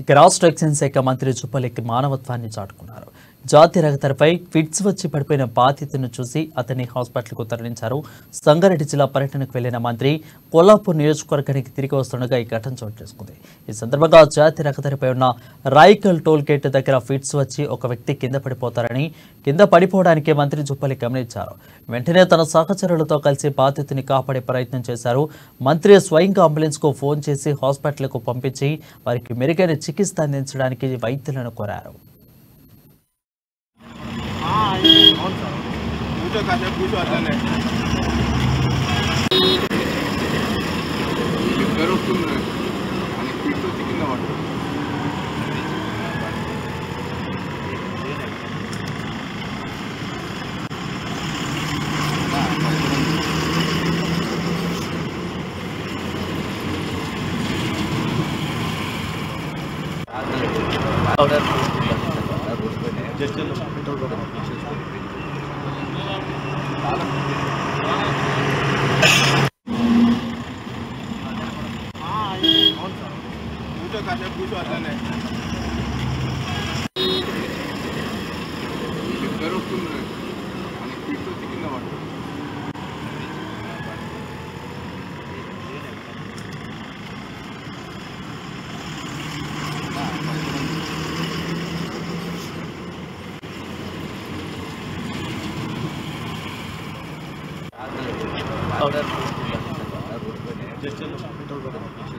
ఇక రాష్ట్ర ఎక్సైజ్ శాఖ మంత్రి జుపల్లి మానవత్వాన్ని చాటుకున్నారు. జాతి రహదారిపై ఫిట్స్ వచ్చి పడిపోయిన బాధితులను చూసి అతన్ని హాస్పిటల్కు తరలించారు. సంగారెడ్డి జిల్లా పర్యటనకు వెళ్లిన మంత్రి కొల్లాపూర్ నియోజకవర్గానికి తిరిగి వస్తుండగా ఈ ఘటన చోటు చేసుకుంది. ఈ సందర్భంగా జాతి రహదారిపై ఉన్న రాయికల్ టోల్ గేట్ దగ్గర ఫిట్స్ వచ్చి ఒక వ్యక్తి కింద పడిపోవడానికి మంత్రి జుపల్లి గమనించారు. వెంటనే తన సహచరులతో కలిసి బాధితుని కాపాడే ప్రయత్నం చేశారు. మంత్రి స్వయంగా అంబులెన్స్ కు ఫోన్ చేసి హాస్పిటల్కు పంపించి వారికి మెరుగైన చికిత్స అందించడానికి వైద్యులను కోరారు. Just